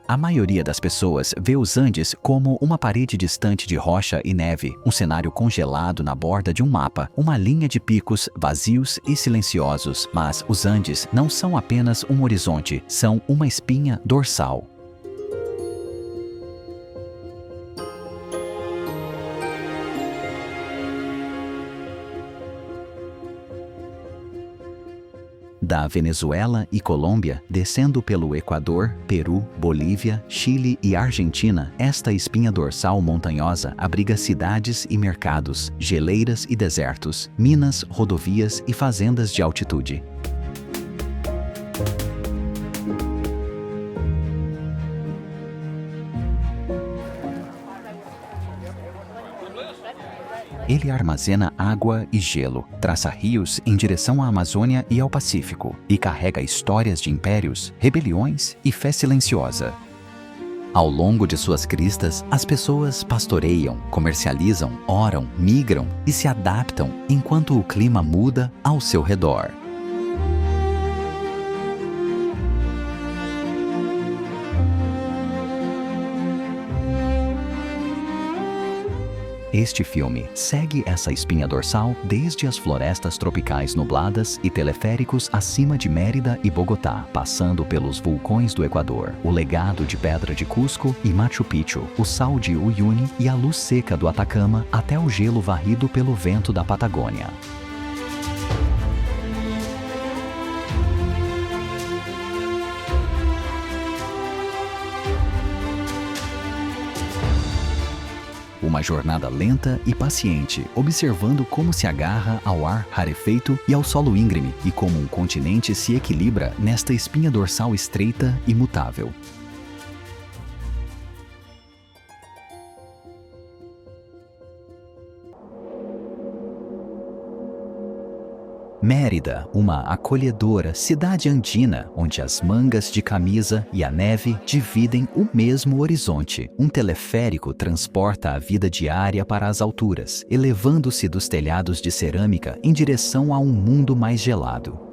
A maioria das pessoas vê os Andes como uma parede distante de rocha e neve, um cenário congelado na borda de um mapa, uma linha de picos vazios e silenciosos. Mas os Andes não são apenas um horizonte, são uma espinha dorsal. Da Venezuela e Colômbia, descendo pelo Equador, Peru, Bolívia, Chile e Argentina, esta espinha dorsal montanhosa abriga cidades e mercados, geleiras e desertos, minas, rodovias e fazendas de altitude. Ele armazena água e gelo, traça rios em direção à Amazônia e ao Pacífico, e carrega histórias de impérios, rebeliões e fé silenciosa. Ao longo de suas cristas, as pessoas pastoreiam, comercializam, oram, migram e se adaptam enquanto o clima muda ao seu redor. Este filme segue essa espinha dorsal desde as florestas tropicais nubladas e teleféricos acima de Mérida e Bogotá, passando pelos vulcões do Equador, o legado de Pedra de Cusco e Machu Picchu, o sal de Uyuni e a luz seca do Atacama, até o gelo varrido pelo vento da Patagônia. Uma jornada lenta e paciente, observando como se agarra ao ar rarefeito e ao solo íngreme e como um continente se equilibra nesta espinha dorsal estreita e mutável. Mérida, uma acolhedora cidade andina, onde as mangas de camisa e a neve dividem o mesmo horizonte. Um teleférico transporta a vida diária para as alturas, elevando-se dos telhados de cerâmica em direção a um mundo mais gelado.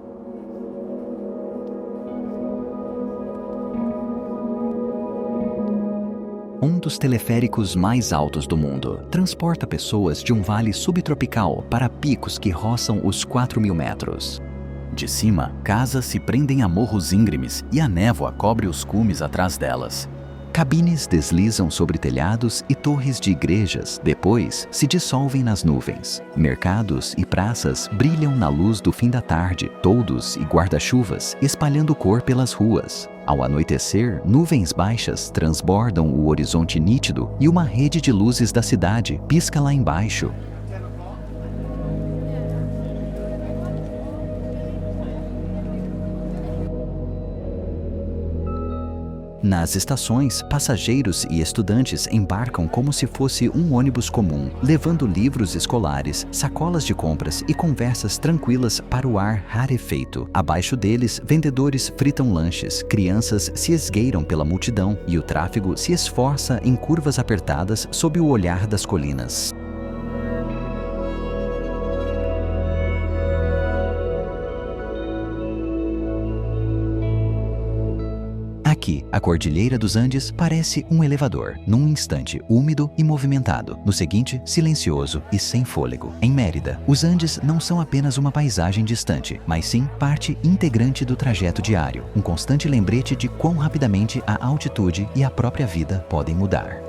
Um dos teleféricos mais altos do mundo, transporta pessoas de um vale subtropical para picos que roçam os 4.000 metros. De cima, casas se prendem a morros íngremes e a névoa cobre os cumes atrás delas. Cabines deslizam sobre telhados e torres de igrejas, depois se dissolvem nas nuvens. Mercados e praças brilham na luz do fim da tarde, toldos e guarda-chuvas espalhando cor pelas ruas. Ao anoitecer, nuvens baixas transbordam o horizonte nítido e uma rede de luzes da cidade pisca lá embaixo. Nas estações, passageiros e estudantes embarcam como se fosse um ônibus comum, levando livros escolares, sacolas de compras e conversas tranquilas para o ar rarefeito. Abaixo deles, vendedores fritam lanches, crianças se esgueiram pela multidão e o tráfego se esforça em curvas apertadas sob o olhar das colinas. Aqui, a Cordilheira dos Andes parece um elevador, num instante úmido e movimentado, no seguinte silencioso e sem fôlego. Em Mérida, os Andes não são apenas uma paisagem distante, mas sim parte integrante do trajeto diário, um constante lembrete de quão rapidamente a altitude e a própria vida podem mudar.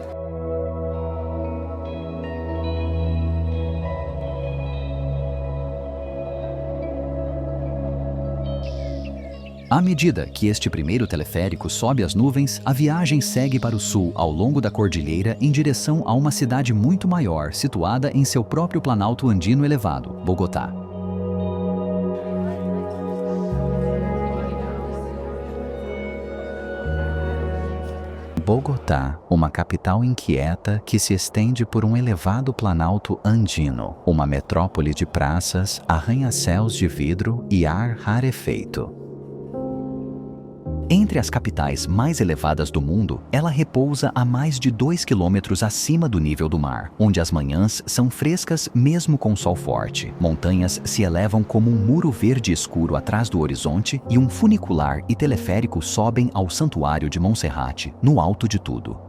À medida que este primeiro teleférico sobe as nuvens, a viagem segue para o sul ao longo da cordilheira em direção a uma cidade muito maior, situada em seu próprio planalto andino elevado, Bogotá. Bogotá, uma capital inquieta que se estende por um elevado planalto andino, uma metrópole de praças, arranha-céus de vidro e ar rarefeito. Entre as capitais mais elevadas do mundo, ela repousa a mais de 2 quilômetros acima do nível do mar, onde as manhãs são frescas mesmo com sol forte. Montanhas se elevam como um muro verde escuro atrás do horizonte e um funicular e teleférico sobem ao Santuário de Monserrate, no alto de tudo.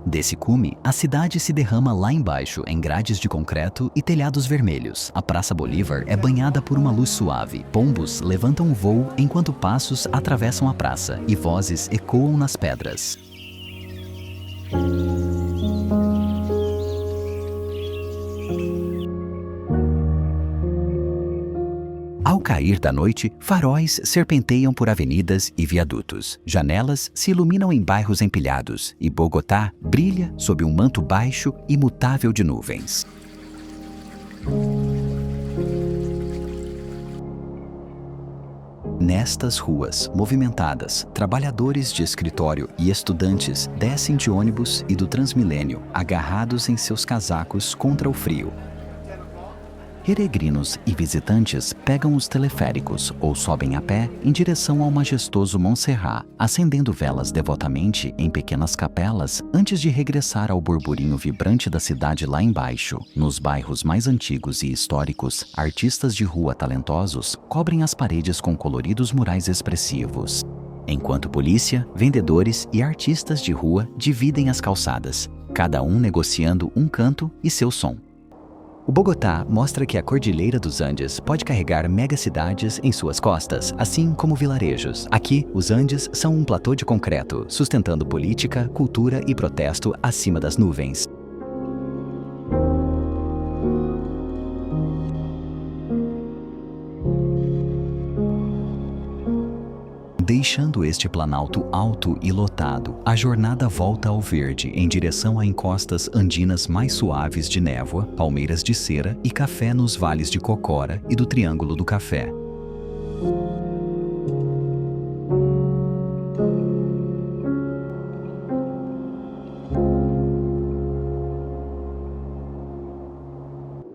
Desse cume, a cidade se derrama lá embaixo em grades de concreto e telhados vermelhos. A Praça Bolívar é banhada por uma luz suave. Pombos levantam voo enquanto passos atravessam a praça e vozes ecoam nas pedras. Ao cair da noite, faróis serpenteiam por avenidas e viadutos. Janelas se iluminam em bairros empilhados e Bogotá brilha sob um manto baixo e mutável de nuvens. Nestas ruas movimentadas, trabalhadores de escritório e estudantes descem de ônibus e do Transmilênio, agarrados em seus casacos contra o frio. Peregrinos e visitantes pegam os teleféricos ou sobem a pé em direção ao majestoso Montserrat, acendendo velas devotamente em pequenas capelas antes de regressar ao burburinho vibrante da cidade lá embaixo. Nos bairros mais antigos e históricos, artistas de rua talentosos cobrem as paredes com coloridos murais expressivos, enquanto polícia, vendedores e artistas de rua dividem as calçadas, cada um negociando um canto e seu som. O Bogotá mostra que a Cordilheira dos Andes pode carregar megacidades em suas costas, assim como vilarejos. Aqui, os Andes são um platô de concreto, sustentando política, cultura e protesto acima das nuvens. Deixando este planalto alto e lotado, a jornada volta ao verde em direção a encostas andinas mais suaves de névoa, palmeiras de cera e café nos vales de Cocora e do Triângulo do Café.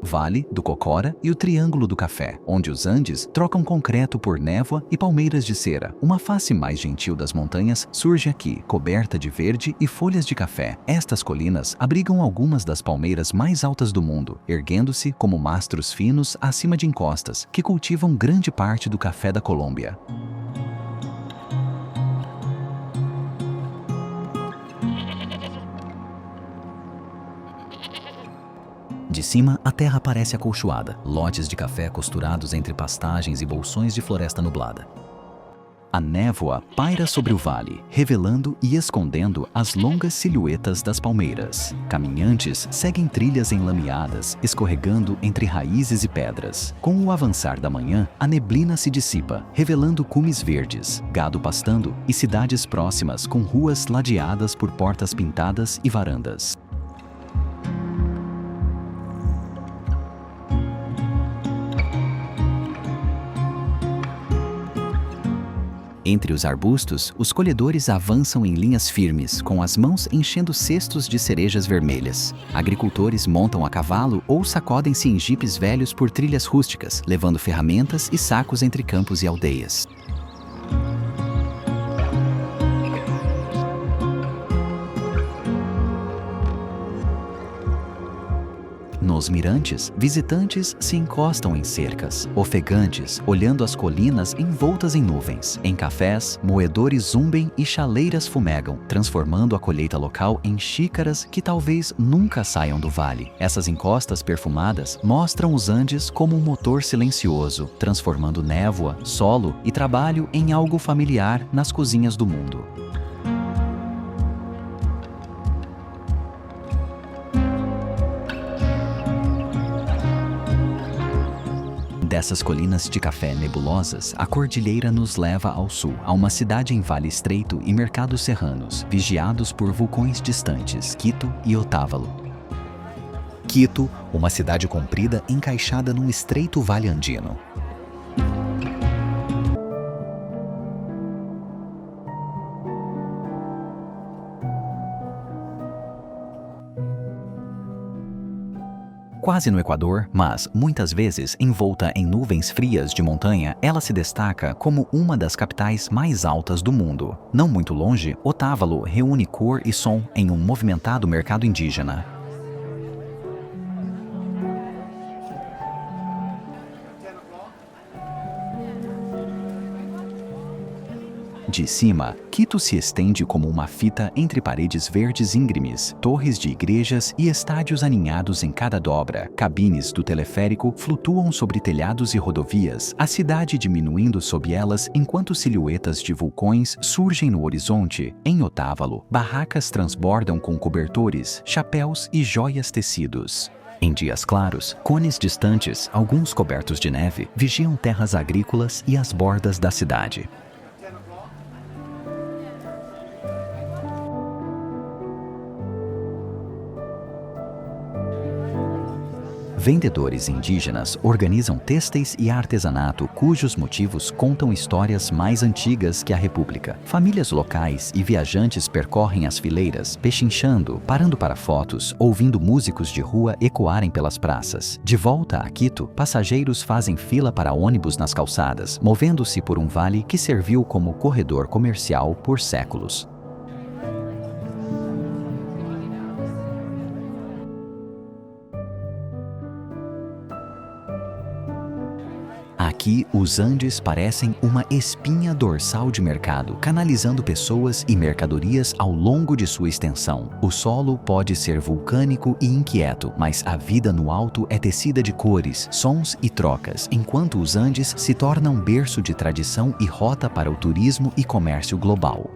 Vale do Cocora e o Triângulo do Café, onde os Andes trocam concreto por névoa e palmeiras de cera. Uma face mais gentil das montanhas surge aqui, coberta de verde e folhas de café. Estas colinas abrigam algumas das palmeiras mais altas do mundo, erguendo-se como mastros finos acima de encostas, que cultivam grande parte do café da Colômbia. De cima, a terra parece acolchoada, lotes de café costurados entre pastagens e bolsões de floresta nublada. A névoa paira sobre o vale, revelando e escondendo as longas silhuetas das palmeiras. Caminhantes seguem trilhas enlameadas, escorregando entre raízes e pedras. Com o avançar da manhã, a neblina se dissipa, revelando cumes verdes, gado pastando e cidades próximas com ruas ladeadas por portas pintadas e varandas. Entre os arbustos, os colhedores avançam em linhas firmes, com as mãos enchendo cestos de cerejas vermelhas. Agricultores montam a cavalo ou sacodem-se em jipes velhos por trilhas rústicas, levando ferramentas e sacos entre campos e aldeias. Nos mirantes, visitantes se encostam em cercas, ofegantes, olhando as colinas envoltas em nuvens. Em cafés, moedores zumbem e chaleiras fumegam, transformando a colheita local em xícaras que talvez nunca saiam do vale. Essas encostas perfumadas mostram os Andes como um motor silencioso, transformando névoa, solo e trabalho em algo familiar nas cozinhas do mundo. Dessas colinas de café nebulosas, a cordilheira nos leva ao sul, a uma cidade em vale estreito e mercados serranos, vigiados por vulcões distantes, Quito e Otávalo. Quito, uma cidade comprida encaixada num estreito vale andino. Quase no Equador, mas muitas vezes envolta em nuvens frias de montanha, ela se destaca como uma das capitais mais altas do mundo. Não muito longe, Otávalo reúne cor e som em um movimentado mercado indígena. De cima, Quito se estende como uma fita entre paredes verdes íngremes, torres de igrejas e estádios aninhados em cada dobra. Cabines do teleférico flutuam sobre telhados e rodovias, a cidade diminuindo sob elas enquanto silhuetas de vulcões surgem no horizonte. Em Otávalo, barracas transbordam com cobertores, chapéus e joias tecidos. Em dias claros, cones distantes, alguns cobertos de neve, vigiam terras agrícolas e as bordas da cidade. Vendedores indígenas organizam têxteis e artesanato cujos motivos contam histórias mais antigas que a República. Famílias locais e viajantes percorrem as fileiras, pechinchando, parando para fotos, ouvindo músicos de rua ecoarem pelas praças. De volta a Quito, passageiros fazem fila para ônibus nas calçadas, movendo-se por um vale que serviu como corredor comercial por séculos. Aqui, os Andes parecem uma espinha dorsal de mercado, canalizando pessoas e mercadorias ao longo de sua extensão. O solo pode ser vulcânico e inquieto, mas a vida no alto é tecida de cores, sons e trocas, enquanto os Andes se tornam berço de tradição e rota para o turismo e comércio global.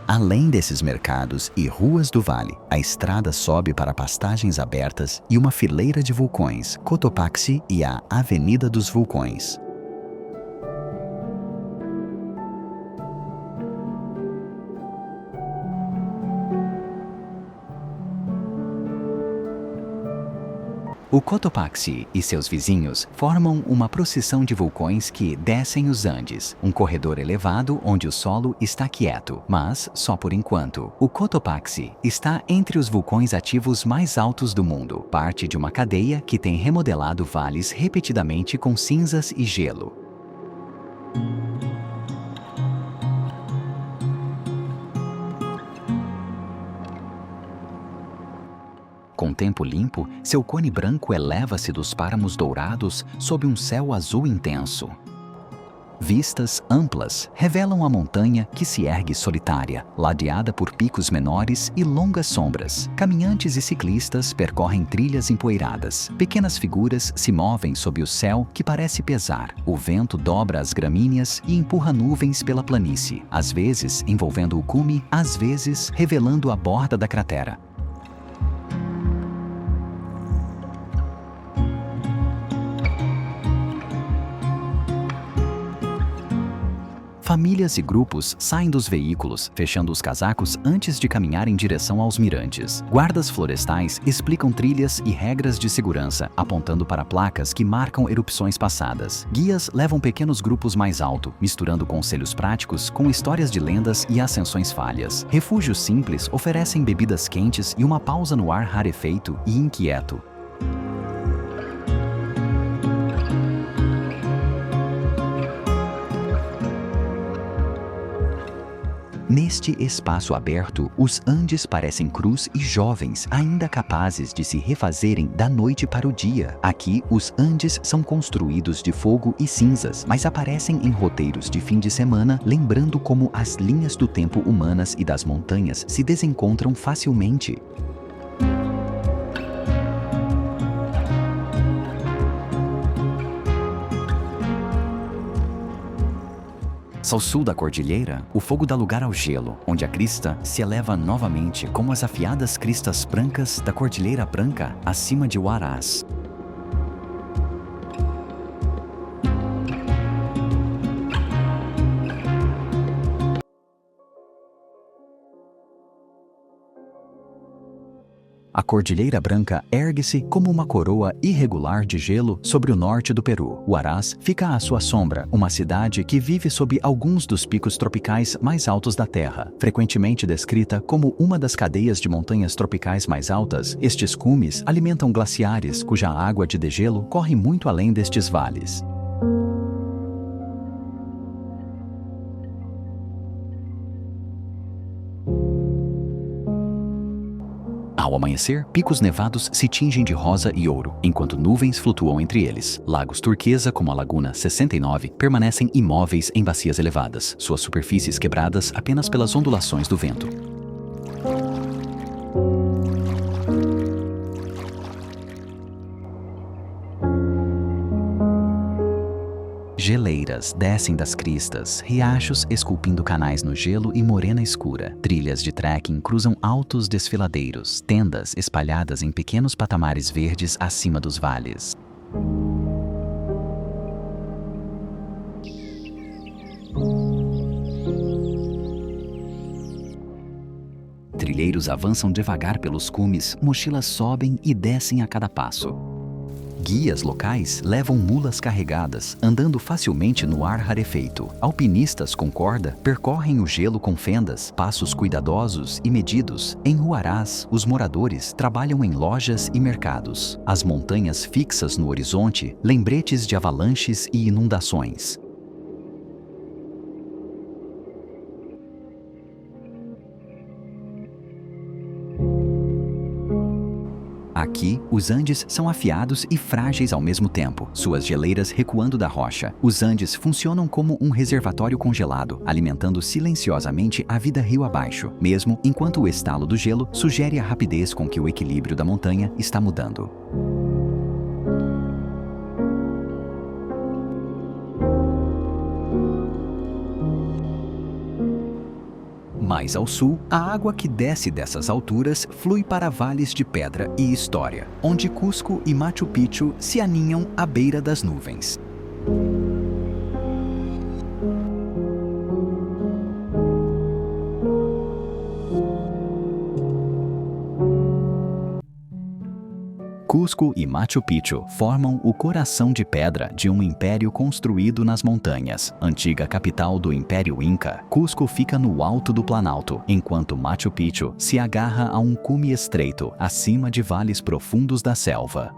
Além desses mercados e ruas do vale, a estrada sobe para pastagens abertas e uma fileira de vulcões, Cotopaxi e a Avenida dos Vulcões. O Cotopaxi e seus vizinhos formam uma procissão de vulcões que descem os Andes, um corredor elevado onde o solo está quieto, mas só por enquanto. O Cotopaxi está entre os vulcões ativos mais altos do mundo, parte de uma cadeia que tem remodelado vales repetidamente com cinzas e gelo. Com tempo limpo, seu cone branco eleva-se dos páramos dourados sob um céu azul intenso. Vistas amplas revelam a montanha que se ergue solitária, ladeada por picos menores e longas sombras. Caminhantes e ciclistas percorrem trilhas empoeiradas. Pequenas figuras se movem sob o céu que parece pesar. O vento dobra as gramíneas e empurra nuvens pela planície, às vezes envolvendo o cume, às vezes revelando a borda da cratera. Famílias e grupos saem dos veículos, fechando os casacos antes de caminhar em direção aos mirantes. Guardas florestais explicam trilhas e regras de segurança, apontando para placas que marcam erupções passadas. Guias levam pequenos grupos mais alto, misturando conselhos práticos com histórias de lendas e ascensões falhas. Refúgios simples oferecem bebidas quentes e uma pausa no ar rarefeito e inquieto. Neste espaço aberto, os Andes parecem crus e jovens, ainda capazes de se refazerem da noite para o dia. Aqui, os Andes são construídos de fogo e cinzas, mas aparecem em roteiros de fim de semana, lembrando como as linhas do tempo humanas e das montanhas se desencontram facilmente. Ao sul da cordilheira, o fogo dá lugar ao gelo, onde a crista se eleva novamente como as afiadas cristas brancas da Cordilheira Branca acima de Huaraz. A Cordilheira Branca ergue-se como uma coroa irregular de gelo sobre o norte do Peru. Huaraz fica à sua sombra, uma cidade que vive sob alguns dos picos tropicais mais altos da Terra. Frequentemente descrita como uma das cadeias de montanhas tropicais mais altas, estes cumes alimentam glaciares cuja água de degelo corre muito além destes vales. Ao amanhecer, picos nevados se tingem de rosa e ouro, enquanto nuvens flutuam entre eles. Lagos turquesa, como a Laguna 69, permanecem imóveis em bacias elevadas, suas superfícies quebradas apenas pelas ondulações do vento. Geleiras descem das cristas, riachos esculpindo canais no gelo e morena escura. Trilhas de trekking cruzam altos desfiladeiros, tendas espalhadas em pequenos patamares verdes acima dos vales. Trilheiros avançam devagar pelos cumes, mochilas sobem e descem a cada passo. Guias locais levam mulas carregadas, andando facilmente no ar rarefeito. Alpinistas com corda percorrem o gelo com fendas, passos cuidadosos e medidos. Em Huaraz, os moradores trabalham em lojas e mercados. As montanhas fixas no horizonte, lembretes de avalanches e inundações. Aqui, os Andes são afiados e frágeis ao mesmo tempo, suas geleiras recuando da rocha. Os Andes funcionam como um reservatório congelado, alimentando silenciosamente a vida rio abaixo, mesmo enquanto o estalo do gelo sugere a rapidez com que o equilíbrio da montanha está mudando. Mais ao sul, a água que desce dessas alturas flui para vales de pedra e história, onde Cusco e Machu Picchu se aninham à beira das nuvens. Cusco e Machu Picchu formam o coração de pedra de um império construído nas montanhas. Antiga capital do Império Inca, Cusco fica no alto do Planalto, enquanto Machu Picchu se agarra a um cume estreito, acima de vales profundos da selva.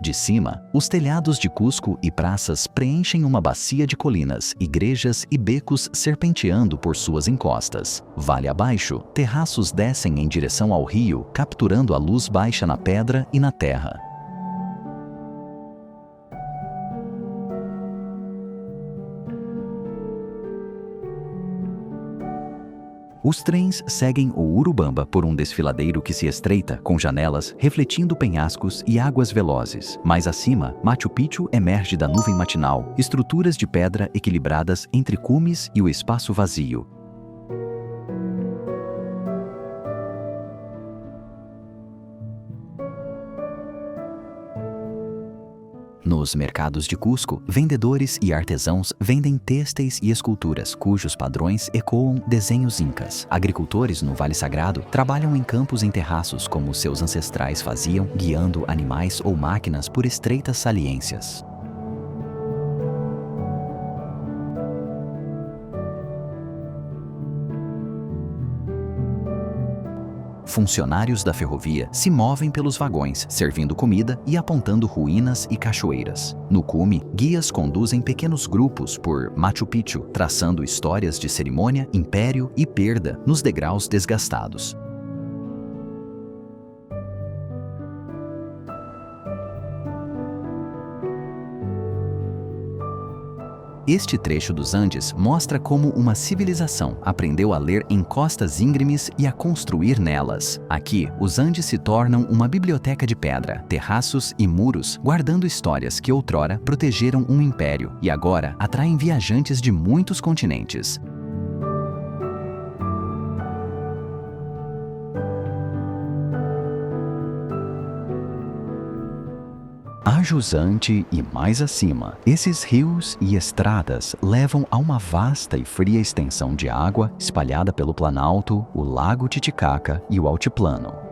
De cima, os telhados de Cusco e praças preenchem uma bacia de colinas, igrejas e becos serpenteando por suas encostas. Vale abaixo, terraços descem em direção ao rio, capturando a luz baixa na pedra e na terra. Os trens seguem o Urubamba por um desfiladeiro que se estreita, com janelas refletindo penhascos e águas velozes. Mais acima, Machu Picchu emerge da nuvem matinal, estruturas de pedra equilibradas entre cumes e o espaço vazio. Nos mercados de Cusco, vendedores e artesãos vendem têxteis e esculturas cujos padrões ecoam desenhos incas. Agricultores no Vale Sagrado trabalham em campos em terraços como seus ancestrais faziam, guiando animais ou máquinas por estreitas saliências. Funcionários da ferrovia se movem pelos vagões, servindo comida e apontando ruínas e cachoeiras. No cume, guias conduzem pequenos grupos por Machu Picchu, traçando histórias de cerimônia, império e perda nos degraus desgastados. Este trecho dos Andes mostra como uma civilização aprendeu a ler em costas íngremes e a construir nelas. Aqui, os Andes se tornam uma biblioteca de pedra, terraços e muros, guardando histórias que outrora protegeram um império e agora atraem viajantes de muitos continentes. A jusante e mais acima, esses rios e estradas levam a uma vasta e fria extensão de água espalhada pelo Planalto, o Lago Titicaca e o Altiplano.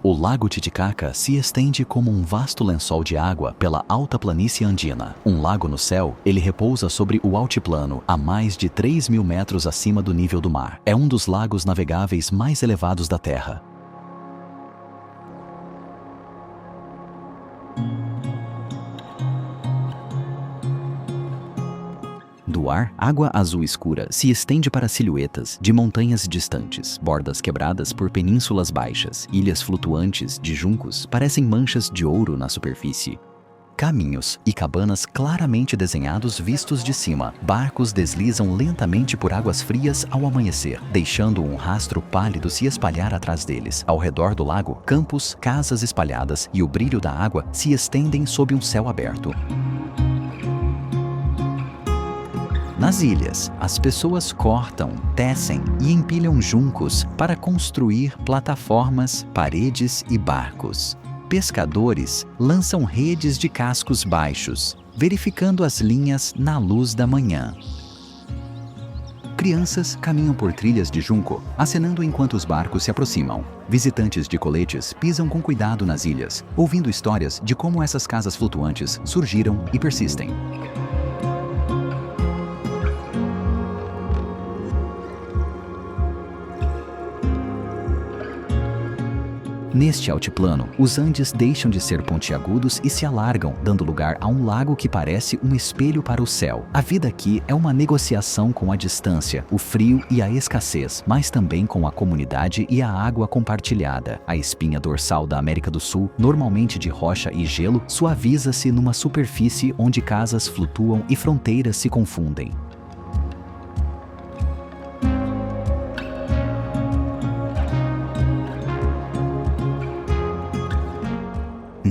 O Lago Titicaca se estende como um vasto lençol de água pela alta planície andina. Um lago no céu, ele repousa sobre o altiplano, a mais de 3.000 metros acima do nível do mar. É um dos lagos navegáveis mais elevados da Terra. Do ar, água azul escura se estende para silhuetas de montanhas distantes, bordas quebradas por penínsulas baixas, ilhas flutuantes de juncos parecem manchas de ouro na superfície. Caminhos e cabanas claramente desenhados vistos de cima. Barcos deslizam lentamente por águas frias ao amanhecer, deixando um rastro pálido se espalhar atrás deles. Ao redor do lago, campos, casas espalhadas e o brilho da água se estendem sob um céu aberto. Nas ilhas, as pessoas cortam, tecem e empilham juncos para construir plataformas, paredes e barcos. Pescadores lançam redes de cascos baixos, verificando as linhas na luz da manhã. Crianças caminham por trilhas de junco, acenando enquanto os barcos se aproximam. Visitantes de coletes pisam com cuidado nas ilhas, ouvindo histórias de como essas casas flutuantes surgiram e persistem. Neste altiplano, os Andes deixam de ser pontiagudos e se alargam, dando lugar a um lago que parece um espelho para o céu. A vida aqui é uma negociação com a distância, o frio e a escassez, mas também com a comunidade e a água compartilhada. A espinha dorsal da América do Sul, normalmente de rocha e gelo, suaviza-se numa superfície onde casas flutuam e fronteiras se confundem.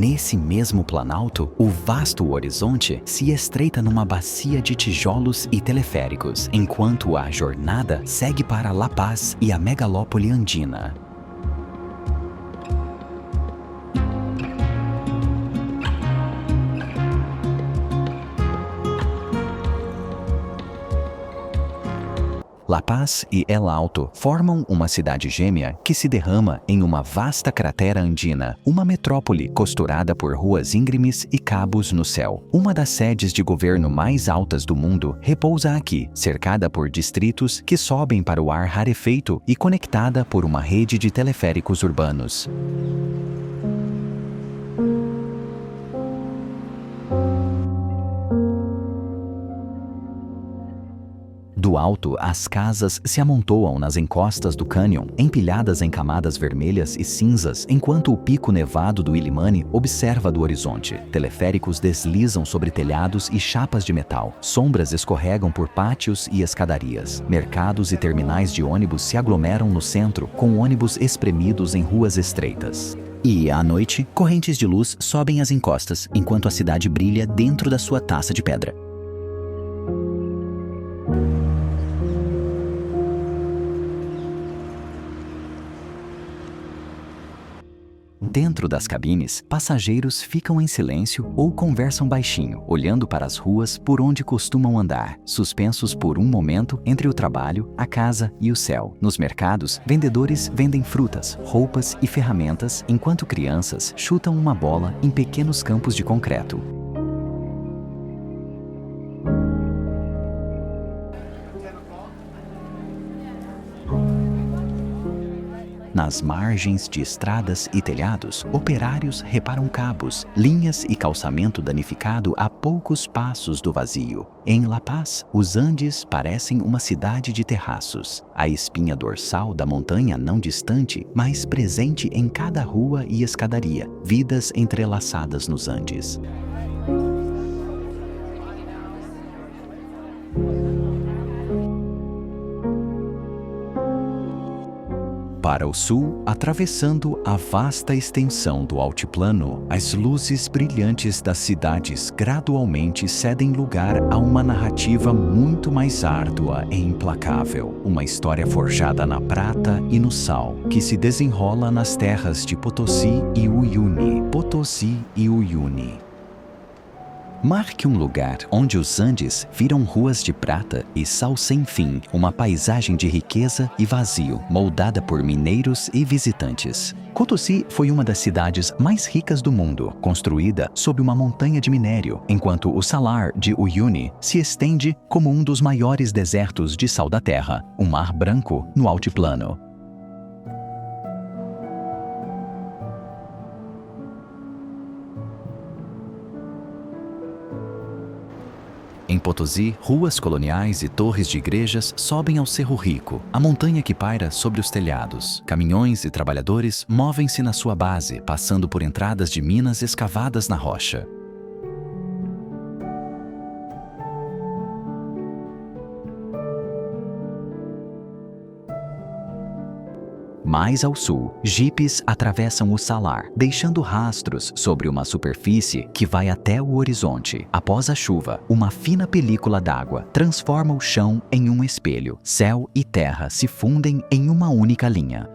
Nesse mesmo planalto, o vasto horizonte se estreita numa bacia de tijolos e teleféricos, enquanto a jornada segue para La Paz e a megalópole andina. La Paz e El Alto formam uma cidade gêmea que se derrama em uma vasta cratera andina, uma metrópole costurada por ruas íngremes e cabos no céu. Uma das sedes de governo mais altas do mundo repousa aqui, cercada por distritos que sobem para o ar rarefeito e conectada por uma rede de teleféricos urbanos. Do alto, as casas se amontoam nas encostas do cânion, empilhadas em camadas vermelhas e cinzas, enquanto o pico nevado do Illimani observa do horizonte. Teleféricos deslizam sobre telhados e chapas de metal. Sombras escorregam por pátios e escadarias. Mercados e terminais de ônibus se aglomeram no centro, com ônibus espremidos em ruas estreitas. E, à noite, correntes de luz sobem as encostas, enquanto a cidade brilha dentro da sua taça de pedra. Dentro das cabines, passageiros ficam em silêncio ou conversam baixinho, olhando para as ruas por onde costumam andar, suspensos por um momento entre o trabalho, a casa e o céu. Nos mercados, vendedores vendem frutas, roupas e ferramentas, enquanto crianças chutam uma bola em pequenos campos de concreto. Nas margens de estradas e telhados, operários reparam cabos, linhas e calçamento danificado a poucos passos do vazio. Em La Paz, os Andes parecem uma cidade de terraços. A espinha dorsal da montanha não distante, mas presente em cada rua e escadaria, vidas entrelaçadas nos Andes. Para o sul, atravessando a vasta extensão do altiplano, as luzes brilhantes das cidades gradualmente cedem lugar a uma narrativa muito mais árdua e implacável. Uma história forjada na prata e no sal, que se desenrola nas terras de Potosí e Uyuni. Potosí e Uyuni. Marque um lugar onde os Andes viram ruas de prata e sal sem fim, uma paisagem de riqueza e vazio, moldada por mineiros e visitantes. Potosí foi uma das cidades mais ricas do mundo, construída sob uma montanha de minério, enquanto o Salar de Uyuni se estende como um dos maiores desertos de sal da Terra, um mar branco no altiplano. Em Potosí, ruas coloniais e torres de igrejas sobem ao Cerro Rico, a montanha que paira sobre os telhados. Caminhões e trabalhadores movem-se na sua base, passando por entradas de minas escavadas na rocha. Mais ao sul, jipes atravessam o salar, deixando rastros sobre uma superfície que vai até o horizonte. Após a chuva, uma fina película d'água transforma o chão em um espelho. Céu e terra se fundem em uma única linha.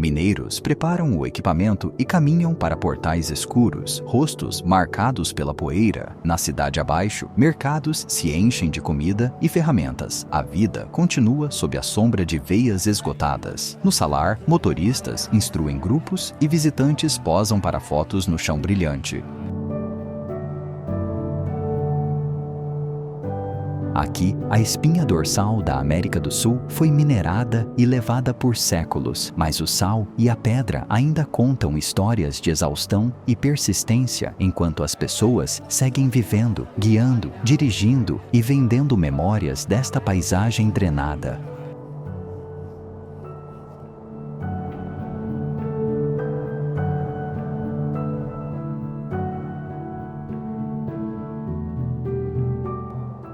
Mineiros preparam o equipamento e caminham para portais escuros, rostos marcados pela poeira. Na cidade abaixo, mercados se enchem de comida e ferramentas. A vida continua sob a sombra de veias esgotadas. No salar, motoristas instruem grupos e visitantes posam para fotos no chão brilhante. Aqui, a espinha dorsal da América do Sul foi minerada e levada por séculos, mas o sal e a pedra ainda contam histórias de exaustão e persistência, enquanto as pessoas seguem vivendo, guiando, dirigindo e vendendo memórias desta paisagem drenada.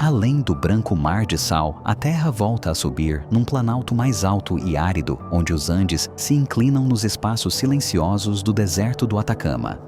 Além do branco mar de sal, a terra volta a subir num planalto mais alto e árido, onde os Andes se inclinam nos espaços silenciosos do deserto do Atacama.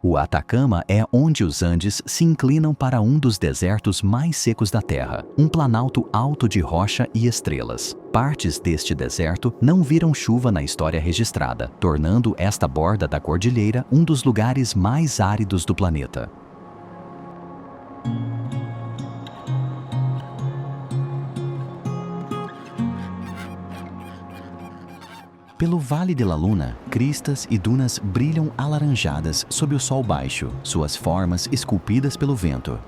O Atacama é onde os Andes se inclinam para um dos desertos mais secos da Terra, um planalto alto de rocha e estrelas. Partes deste deserto não viram chuva na história registrada, tornando esta borda da cordilheira um dos lugares mais áridos do planeta. Pelo Vale de la Luna, cristas e dunas brilham alaranjadas sob o sol baixo, suas formas esculpidas pelo vento.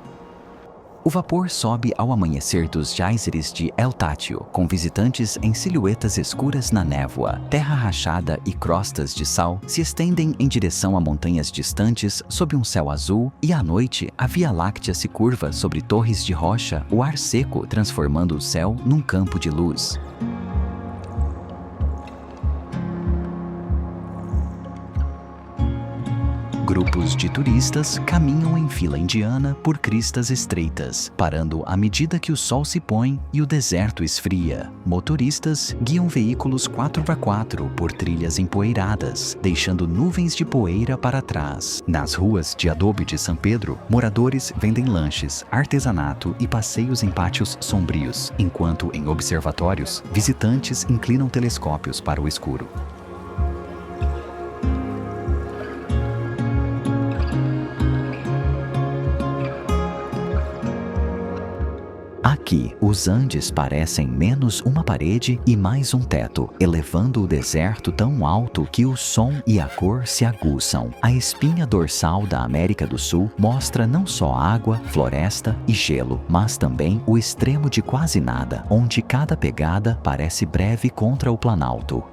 O vapor sobe ao amanhecer dos géiseres de El Tátil, com visitantes em silhuetas escuras na névoa. Terra rachada e crostas de sal se estendem em direção a montanhas distantes sob um céu azul, e à noite a Via Láctea se curva sobre torres de rocha, o ar seco transformando o céu num campo de luz. Grupos de turistas caminham em fila indiana por cristas estreitas, parando à medida que o sol se põe e o deserto esfria. Motoristas guiam veículos 4x4 por trilhas empoeiradas, deixando nuvens de poeira para trás. Nas ruas de adobe de São Pedro, moradores vendem lanches, artesanato e passeios em pátios sombrios, enquanto em observatórios, visitantes inclinam telescópios para o escuro. Aqui, os Andes parecem menos uma parede e mais um teto, elevando o deserto tão alto que o som e a cor se aguçam. A espinha dorsal da América do Sul mostra não só água, floresta e gelo, mas também o extremo de quase nada, onde cada pegada parece breve contra o planalto.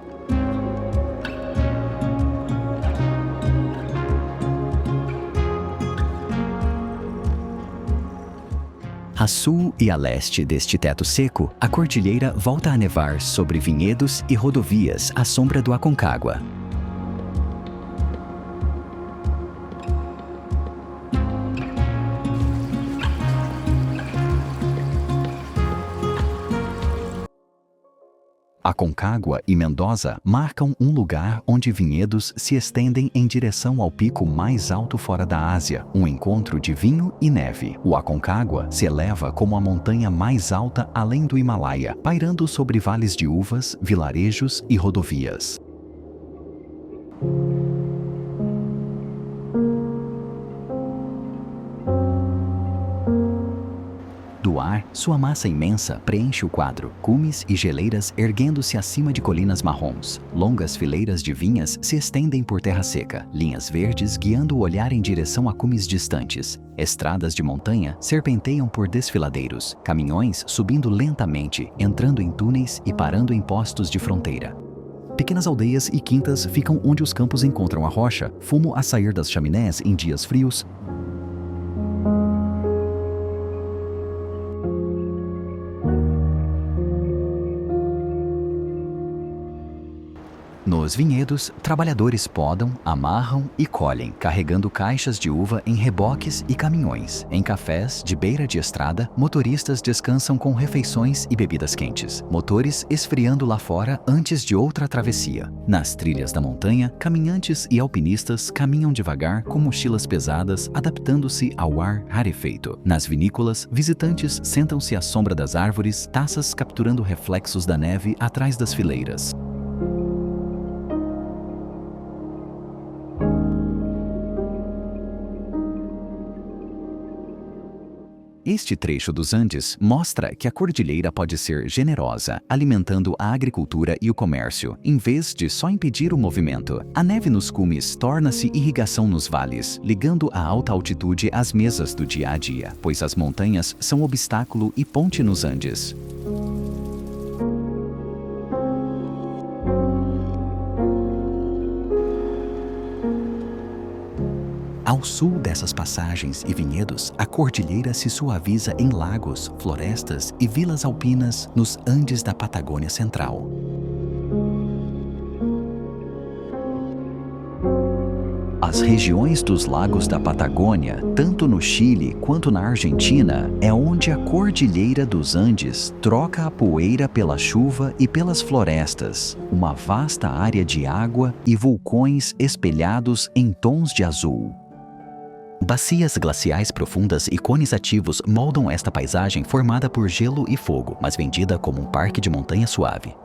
A sul e a leste deste teto seco, a cordilheira volta a nevar sobre vinhedos e rodovias à sombra do Aconcagua. Aconcagua e Mendoza marcam um lugar onde vinhedos se estendem em direção ao pico mais alto fora da Ásia, um encontro de vinho e neve. O Aconcagua se eleva como a montanha mais alta além do Himalaia, pairando sobre vales de uvas, vilarejos e rodovias. Do ar, sua massa imensa preenche o quadro, cumes e geleiras erguendo-se acima de colinas marrons. Longas fileiras de vinhas se estendem por terra seca, linhas verdes guiando o olhar em direção a cumes distantes. Estradas de montanha serpenteiam por desfiladeiros, caminhões subindo lentamente, entrando em túneis e parando em postos de fronteira. Pequenas aldeias e quintas ficam onde os campos encontram a rocha, fumo a sair das chaminés em dias frios. Nos vinhedos, trabalhadores podam, amarram e colhem, carregando caixas de uva em reboques e caminhões. Em cafés de beira de estrada, motoristas descansam com refeições e bebidas quentes, motores esfriando lá fora antes de outra travessia. Nas trilhas da montanha, caminhantes e alpinistas caminham devagar com mochilas pesadas, adaptando-se ao ar rarefeito. Nas vinícolas, visitantes sentam-se à sombra das árvores, taças capturando reflexos da neve atrás das fileiras. Este trecho dos Andes mostra que a cordilheira pode ser generosa, alimentando a agricultura e o comércio, em vez de só impedir o movimento. A neve nos cumes torna-se irrigação nos vales, ligando a alta altitude às mesas do dia a dia, pois as montanhas são obstáculo e ponte nos Andes. Ao sul dessas passagens e vinhedos, a cordilheira se suaviza em lagos, florestas e vilas alpinas nos Andes da Patagônia Central. As regiões dos lagos da Patagônia, tanto no Chile quanto na Argentina, é onde a Cordilheira dos Andes troca a poeira pela chuva e pelas florestas, uma vasta área de água e vulcões espelhados em tons de azul. Bacias glaciais profundas e cones ativos moldam esta paisagem formada por gelo e fogo, mas vendida como um parque de montanha suave.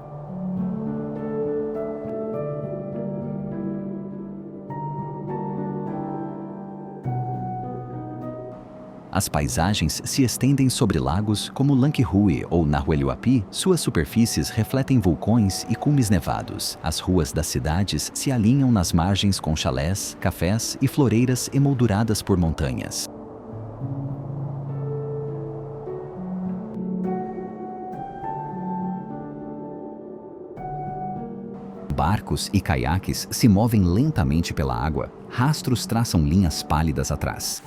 As paisagens se estendem sobre lagos como Lanquihue ou Nahuelhuapi. Suas superfícies refletem vulcões e cumes nevados. As ruas das cidades se alinham nas margens com chalés, cafés e floreiras emolduradas por montanhas. Barcos e caiaques se movem lentamente pela água. Rastros traçam linhas pálidas atrás.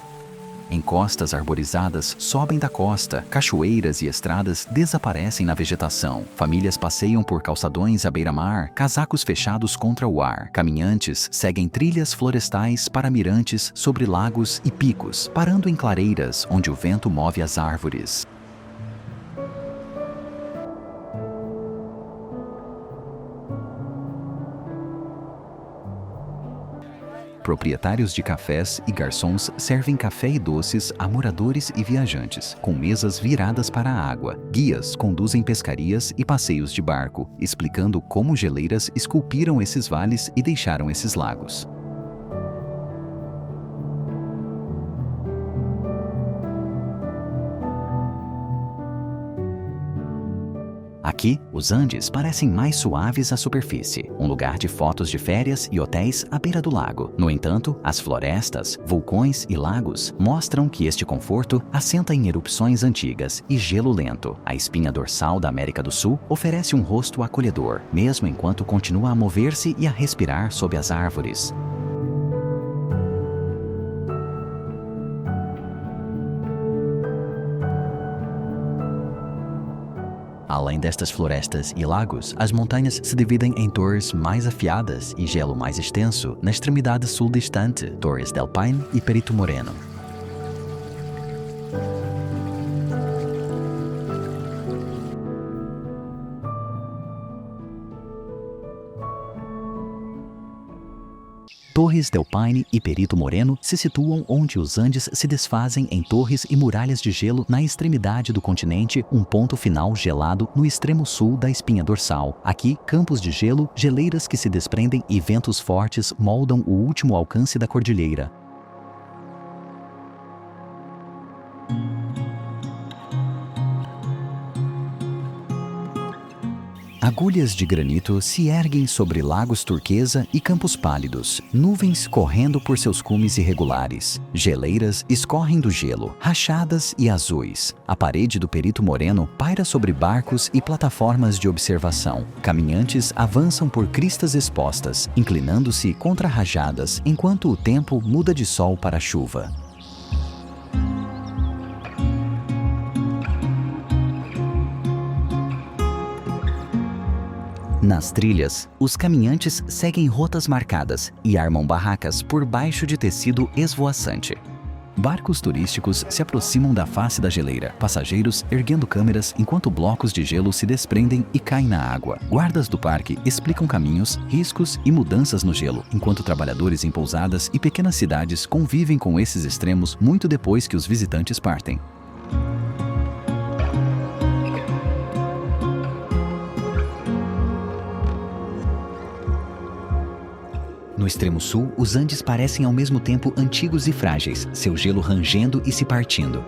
Encostas arborizadas sobem da costa, cachoeiras e estradas desaparecem na vegetação. Famílias passeiam por calçadões à beira-mar, casacos fechados contra o ar. Caminhantes seguem trilhas florestais para mirantes sobre lagos e picos, parando em clareiras onde o vento move as árvores. Proprietários de cafés e garçons servem café e doces a moradores e viajantes, com mesas viradas para a água. Guias conduzem pescarias e passeios de barco, explicando como geleiras esculpiram esses vales e deixaram esses lagos. Aqui, os Andes parecem mais suaves à superfície, um lugar de fotos de férias e hotéis à beira do lago. No entanto, as florestas, vulcões e lagos mostram que este conforto assenta em erupções antigas e gelo lento. A espinha dorsal da América do Sul oferece um rosto acolhedor, mesmo enquanto continua a mover-se e a respirar sob as árvores. Além destas florestas e lagos, as montanhas se dividem em torres mais afiadas e gelo mais extenso na extremidade sul distante, Torres del Paine e Perito Moreno. Torres del Paine e Perito Moreno se situam onde os Andes se desfazem em torres e muralhas de gelo na extremidade do continente, um ponto final gelado no extremo sul da espinha dorsal. Aqui, campos de gelo, geleiras que se desprendem e ventos fortes moldam o último alcance da cordilheira. Agulhas de granito se erguem sobre lagos turquesa e campos pálidos, nuvens correndo por seus cumes irregulares. Geleiras escorrem do gelo, rachadas e azuis. A parede do Perito Moreno paira sobre barcos e plataformas de observação. Caminhantes avançam por cristas expostas, inclinando-se contra rajadas, enquanto o tempo muda de sol para chuva. Nas trilhas, os caminhantes seguem rotas marcadas e armam barracas por baixo de tecido esvoaçante. Barcos turísticos se aproximam da face da geleira, passageiros erguendo câmeras enquanto blocos de gelo se desprendem e caem na água. Guardas do parque explicam caminhos, riscos e mudanças no gelo, enquanto trabalhadores em pousadas e pequenas cidades convivem com esses extremos muito depois que os visitantes partem. No extremo sul, os Andes parecem ao mesmo tempo antigos e frágeis, seu gelo rangendo e se partindo.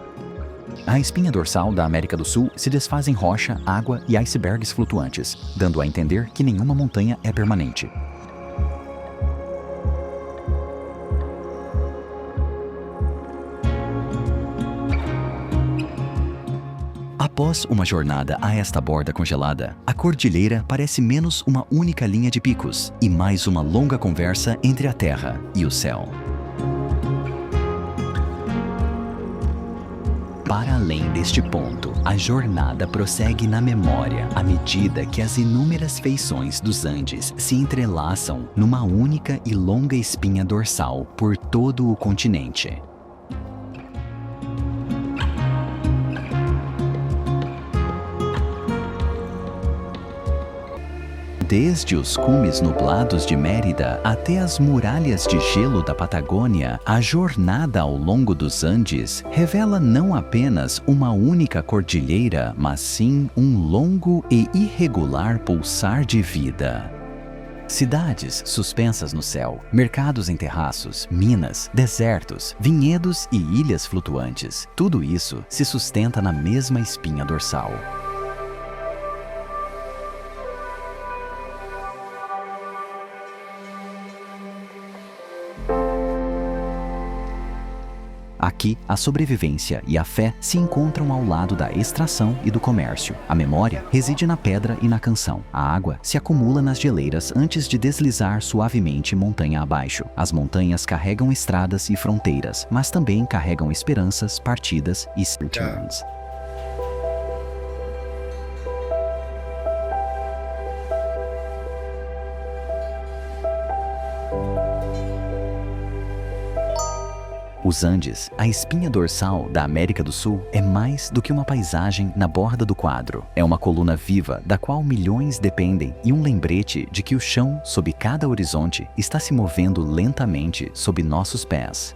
A espinha dorsal da América do Sul se desfaz em rocha, água e icebergs flutuantes, dando a entender que nenhuma montanha é permanente. Após uma jornada a esta borda congelada, a cordilheira parece menos uma única linha de picos e mais uma longa conversa entre a terra e o céu. Para além deste ponto, a jornada prossegue na memória à medida que as inúmeras feições dos Andes se entrelaçam numa única e longa espinha dorsal por todo o continente. Desde os cumes nublados de Mérida até as muralhas de gelo da Patagônia, a jornada ao longo dos Andes revela não apenas uma única cordilheira, mas sim um longo e irregular pulsar de vida. Cidades suspensas no céu, mercados em terraços, minas, desertos, vinhedos e ilhas flutuantes. Tudo isso se sustenta na mesma espinha dorsal. Aqui, a sobrevivência e a fé se encontram ao lado da extração e do comércio. A memória reside na pedra e na canção. A água se acumula nas geleiras antes de deslizar suavemente montanha abaixo. As montanhas carregam estradas e fronteiras, mas também carregam esperanças, partidas e returns. Os Andes, a espinha dorsal da América do Sul, é mais do que uma paisagem na borda do quadro. É uma coluna viva da qual milhões dependem e um lembrete de que o chão sob cada horizonte está se movendo lentamente sob nossos pés.